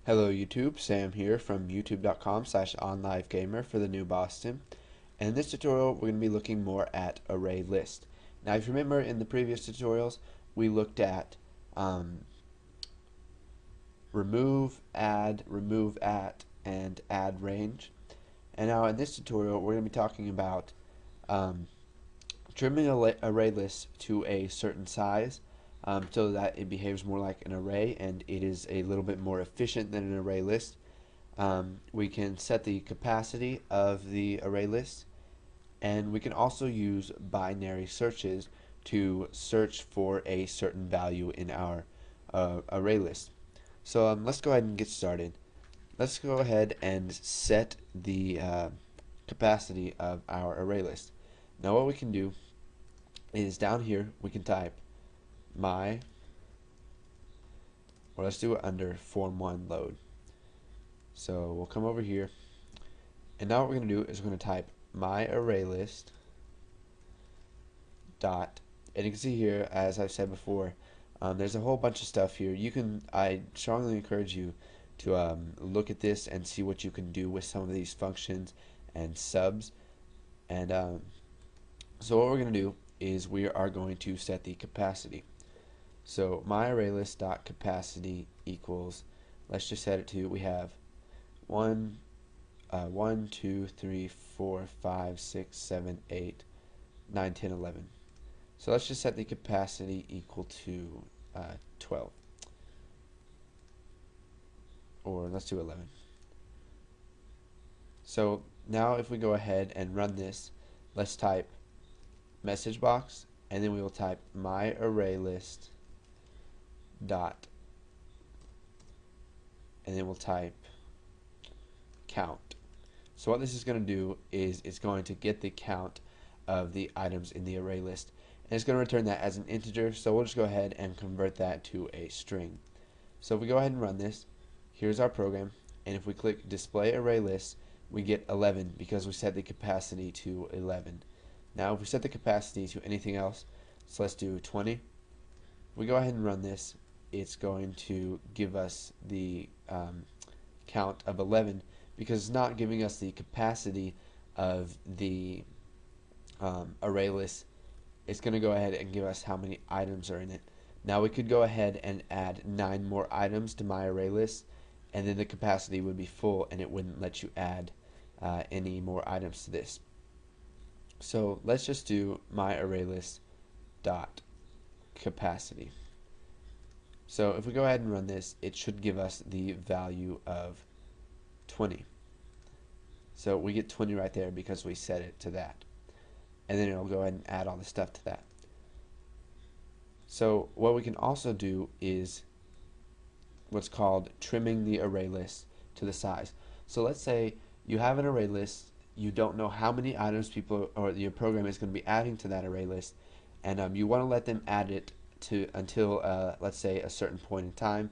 Hello YouTube, Sam here from youtube.com/onlivegamer for the new Boston. And in this tutorial we're going to be looking more at ArrayList. Now if you remember in the previous tutorials we looked at remove at, and add range. And now in this tutorial we're going to be talking about trimming ArrayList to a certain size so that it behaves more like an array and it is a little bit more efficient than an array list. We can set the capacity of the array list, and we can also use binary searches to search for a certain value in our array list. So let's go ahead and get started. Let's go ahead and set the capacity of our array list. Now what we can do is down here we can type my, or let's do it under form1 load. So we'll come over here, and now what we're going to do is we're going to type my array list dot, and you can see here, as I've said before, there's a whole bunch of stuff here. I strongly encourage you to look at this and see what you can do with some of these functions and subs. And so what we're going to do is we are going to set the capacity. So my array list dot capacity equals, let's just set it to, we have 1, 2, 3, 4, 5, 6, 7, 8, 9, 10, 11. So let's just set the capacity equal to 12. Or let's do 11. So now if we go ahead and run this, let's type message box, and then we will type my array list dot, and then we'll type count. So what this is going to do is it's going to get the count of the items in the array list, and it's going to return that as an integer. So we'll just go ahead and convert that to a string. So if we go ahead and run this, here's our program, and if we click display array list, we get 11 because we set the capacity to 11. Now if we set the capacity to anything else, so let's do 20. If we go ahead and run this, it's going to give us the count of 11 because it's not giving us the capacity of the array list. It's going to go ahead and give us how many items are in it. Now we could go ahead and add 9 more items to my array list, and then the capacity would be full and it wouldn't let you add any more items to this. So let's just do my array list dot capacity. So if we go ahead and run this, it should give us the value of 20. So we get 20 right there because we set it to that. And then it'll go ahead and add all the stuff to that. So what we can also do is what's called trimming the array list to the size. So let's say you have an array list, you don't know how many items people or your program is going to be adding to that array list, and you want to let them add it to until let's say a certain point in time,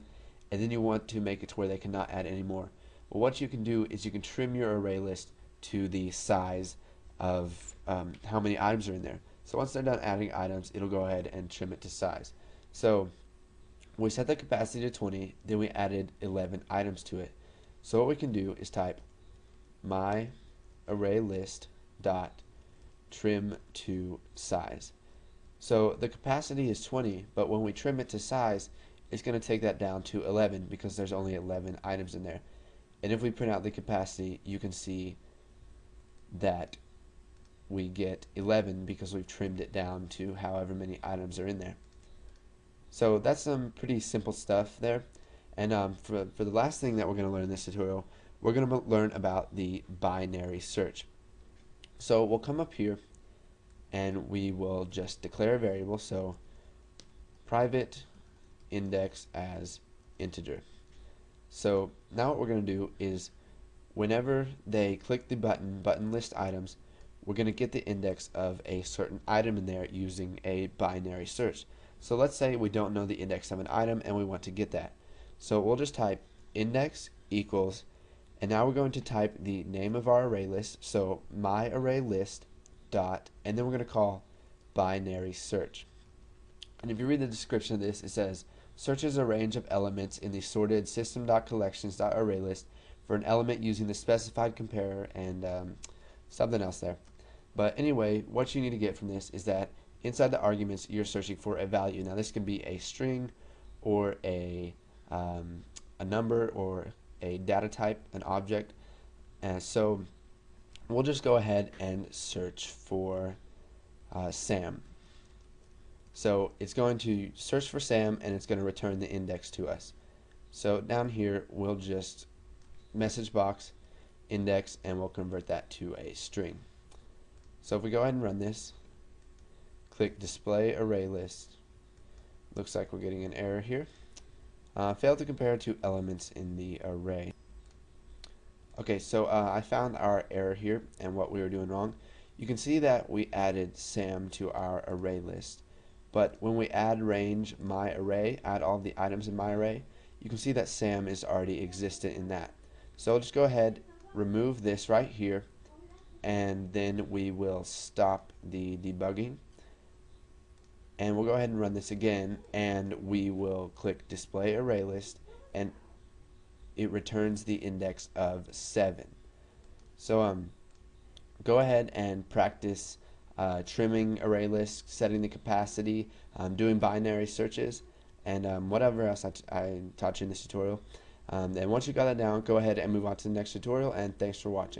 and then you want to make it to where they cannot add any more. Well, what you can do is you can trim your array list to the size of how many items are in there. So once they're done adding items, it'll go ahead and trim it to size. So we set the capacity to 20, then we added 11 items to it. So what we can do is type my array list dot trim to size. So the capacity is 20, but when we trim it to size, it's going to take that down to 11 because there's only 11 items in there. And if we print out the capacity, you can see that we get 11 because we've trimmed it down to however many items are in there. So that's some pretty simple stuff there. And for the last thing that we're going to learn in this tutorial, we're going to learn about the binary search. So we'll come up here and we will just declare a variable, so private index as integer. So now what we're going to do is whenever they click the button list items, we're going to get the index of a certain item in there using a binary search. So let's say we don't know the index of an item and we want to get that. So we'll just type index equals, and now we're going to type the name of our array list, so my array list dot, and then we're going to call binary search. And if you read the description of this, it says searches a range of elements in the sorted system.collections.ArrayList for an element using the specified comparator and something else there. But anyway, what you need to get from this is that inside the arguments, you're searching for a value. Now, this can be a string or a number or a data type, an object. And so we'll just go ahead and search for Sam. So it's going to search for Sam and it's going to return the index to us. So down here, we'll just message box index and we'll convert that to a string. So if we go ahead and run this, click display array list, looks like we're getting an error here. Failed to compare two elements in the array. Okay, so I found our error here and what we were doing wrong. You can see that we added Sam to our array list, but when we add range my array, add all the items in my array, you can see that Sam is already existent in that. So I'll just go ahead, remove this right here, and then we will stop the debugging. And we'll go ahead and run this again, and we will click display array list, and it returns the index of 7. So go ahead and practice trimming array lists, setting the capacity, doing binary searches, and whatever else I taught you in this tutorial. And once you got that down, go ahead and move on to the next tutorial, and thanks for watching.